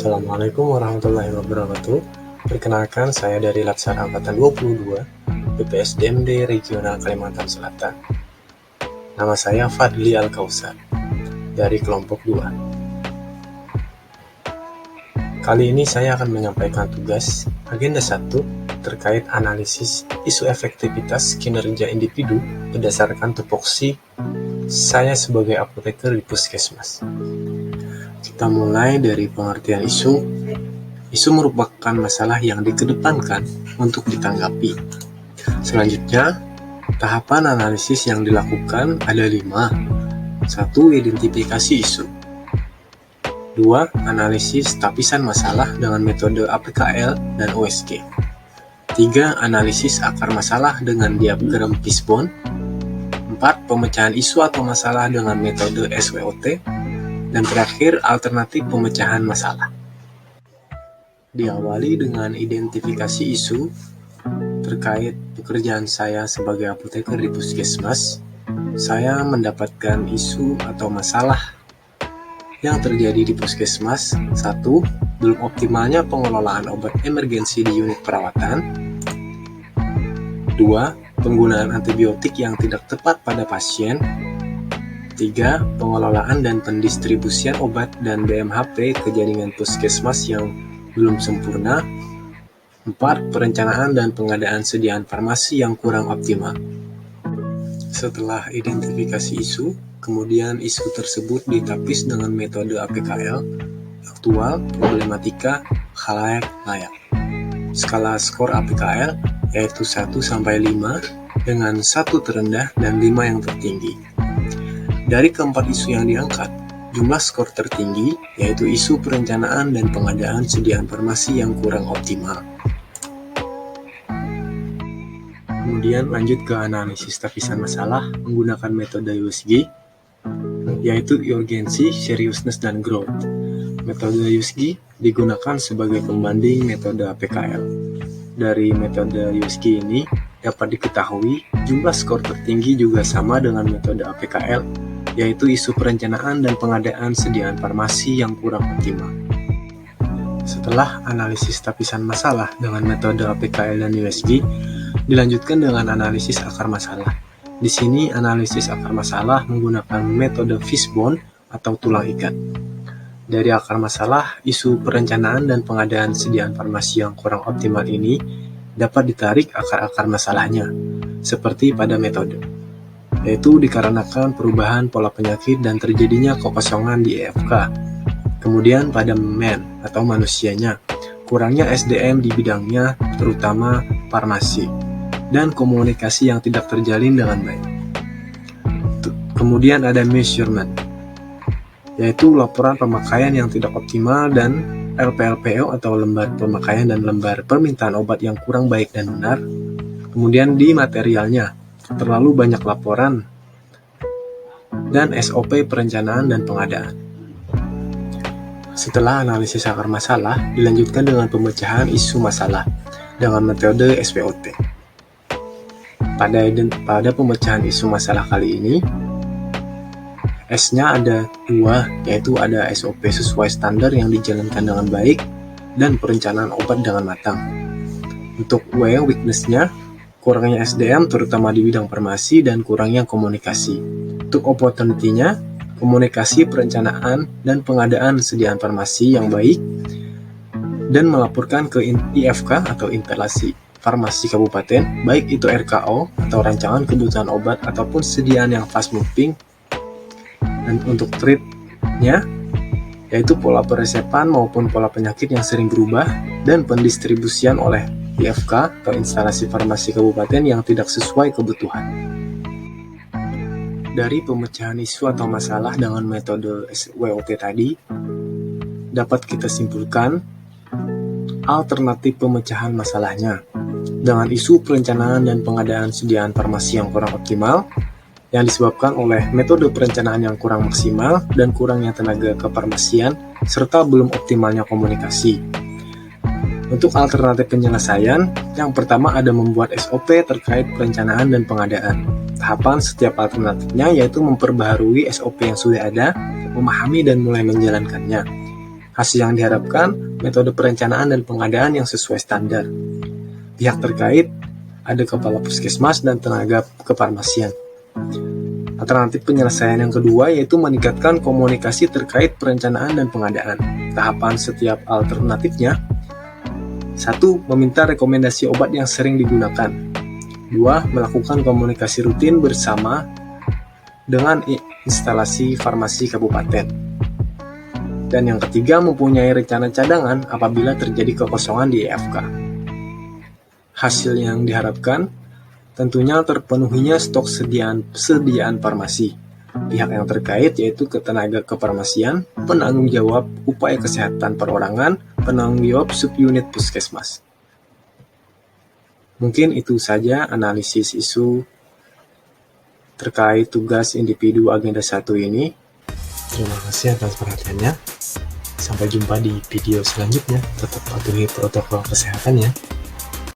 Assalamualaikum warahmatullahi wabarakatuh. Perkenalkan, saya dari Latsar Angkatan 22, BPSDMD Regional Kalimantan Selatan. Nama saya Fadli Al-Kausar, dari kelompok 2. Kali ini saya akan menyampaikan tugas agenda 1 terkait analisis isu efektivitas kinerja individu berdasarkan tupoksi saya sebagai apoteker di puskesmas. Kita mulai dari pengertian isu. Isu merupakan masalah yang dikedepankan untuk ditanggapi. Selanjutnya, tahapan analisis yang dilakukan ada 5. 1. Identifikasi isu. 2. Analisis tapisan masalah dengan metode APKL dan OSG. 3. Analisis akar masalah dengan diagram fishbone. 4. Pemecahan isu atau masalah dengan metode SWOT. Dan terakhir, alternatif pemecahan masalah. Diawali dengan identifikasi isu terkait pekerjaan saya sebagai apoteker di puskesmas. Saya mendapatkan isu atau masalah yang terjadi di puskesmas. 1. Belum optimalnya pengelolaan obat emergensi di unit perawatan. 2. Penggunaan antibiotik yang tidak tepat pada pasien. 3. Pengelolaan dan pendistribusian obat dan BMHP ke jaringan puskesmas yang belum sempurna. 4. Perencanaan dan pengadaan sediaan farmasi yang kurang optimal. Setelah identifikasi isu, kemudian isu tersebut ditapis dengan metode APKL, aktual, problematika, khalayak, layak. Skala skor APKL yaitu 1-5 dengan 1 terendah dan 5 yang tertinggi. Dari keempat isu yang diangkat, jumlah skor tertinggi yaitu isu perencanaan dan pengadaan sediaan farmasi yang kurang optimal. Kemudian lanjut ke analisis tapisan masalah menggunakan metode USG, yaitu urgency, seriousness, dan growth. Metode USG digunakan sebagai pembanding metode APKL. Dari metode USG ini dapat diketahui jumlah skor tertinggi juga sama dengan metode APKL, yaitu isu perencanaan dan pengadaan sediaan farmasi yang kurang optimal. Setelah analisis tapisan masalah dengan metode APKL dan USG, dilanjutkan dengan analisis akar masalah. Di sini analisis akar masalah menggunakan metode fishbone atau tulang ikat. Dari akar masalah, isu perencanaan dan pengadaan sediaan farmasi yang kurang optimal ini dapat ditarik akar-akar masalahnya, seperti pada metode, yaitu dikarenakan perubahan pola penyakit dan terjadinya kekosongan di EFK. Kemudian pada man atau manusianya, kurangnya SDM di bidangnya terutama farmasi, dan komunikasi yang tidak terjalin dengan baik. Kemudian ada measurement, yaitu laporan pemakaian yang tidak optimal, dan LPLPO atau lembar pemakaian dan lembar permintaan obat yang kurang baik dan benar. Kemudian di materialnya, terlalu banyak laporan, dan SOP perencanaan dan pengadaan. Setelah analisis akar masalah, dilanjutkan dengan pemecahan isu masalah dengan metode SWOT. Pada pemecahan isu masalah kali ini, S-nya ada 2, yaitu ada SOP sesuai standar yang dijalankan dengan baik dan perencanaan obat dengan matang. Untuk W, weakness-nya, kurangnya SDM terutama di bidang farmasi dan kurangnya komunikasi. Untuk opportunity-nya, komunikasi, perencanaan, dan pengadaan sediaan farmasi yang baik, dan melaporkan ke IFK atau instalasi farmasi kabupaten, baik itu RKO atau rancangan kebutuhan obat ataupun sediaan yang fast moving. Dan untuk treat-nya, yaitu pola peresepan maupun pola penyakit yang sering berubah, dan pendistribusian oleh IFK atau instalasi farmasi kabupaten yang tidak sesuai kebutuhan. Dari pemecahan isu atau masalah dengan metode SWOT tadi, dapat kita simpulkan alternatif pemecahan masalahnya dengan isu perencanaan dan pengadaan sediaan farmasi yang kurang optimal, yang disebabkan oleh metode perencanaan yang kurang maksimal dan kurangnya tenaga kefarmasian, serta belum optimalnya komunikasi. Untuk alternatif penyelesaian, yang pertama ada membuat SOP terkait perencanaan dan pengadaan. Tahapan setiap alternatifnya yaitu memperbaharui SOP yang sudah ada, memahami dan mulai menjalankannya. Hasil yang diharapkan, metode perencanaan dan pengadaan yang sesuai standar. Pihak terkait, ada kepala puskesmas dan tenaga kefarmasian. Alternatif penyelesaian yang kedua yaitu meningkatkan komunikasi terkait perencanaan dan pengadaan. Tahapan setiap alternatifnya: 1. Meminta rekomendasi obat yang sering digunakan. 2. Melakukan komunikasi rutin bersama dengan instalasi farmasi kabupaten. Dan yang ketiga, mempunyai rencana cadangan apabila terjadi kekosongan di EFK. Hasil yang diharapkan, tentunya terpenuhinya stok sediaan farmasi. Pihak yang terkait yaitu ketenaga kefarmasian, penanggung jawab upaya kesehatan perorangan, penanggung jawab subunit puskesmas. Mungkin itu saja analisis isu terkait tugas individu agenda 1 ini. Terima kasih atas perhatiannya. Sampai jumpa di video selanjutnya. Tetap patuhi protokol kesehatan ya.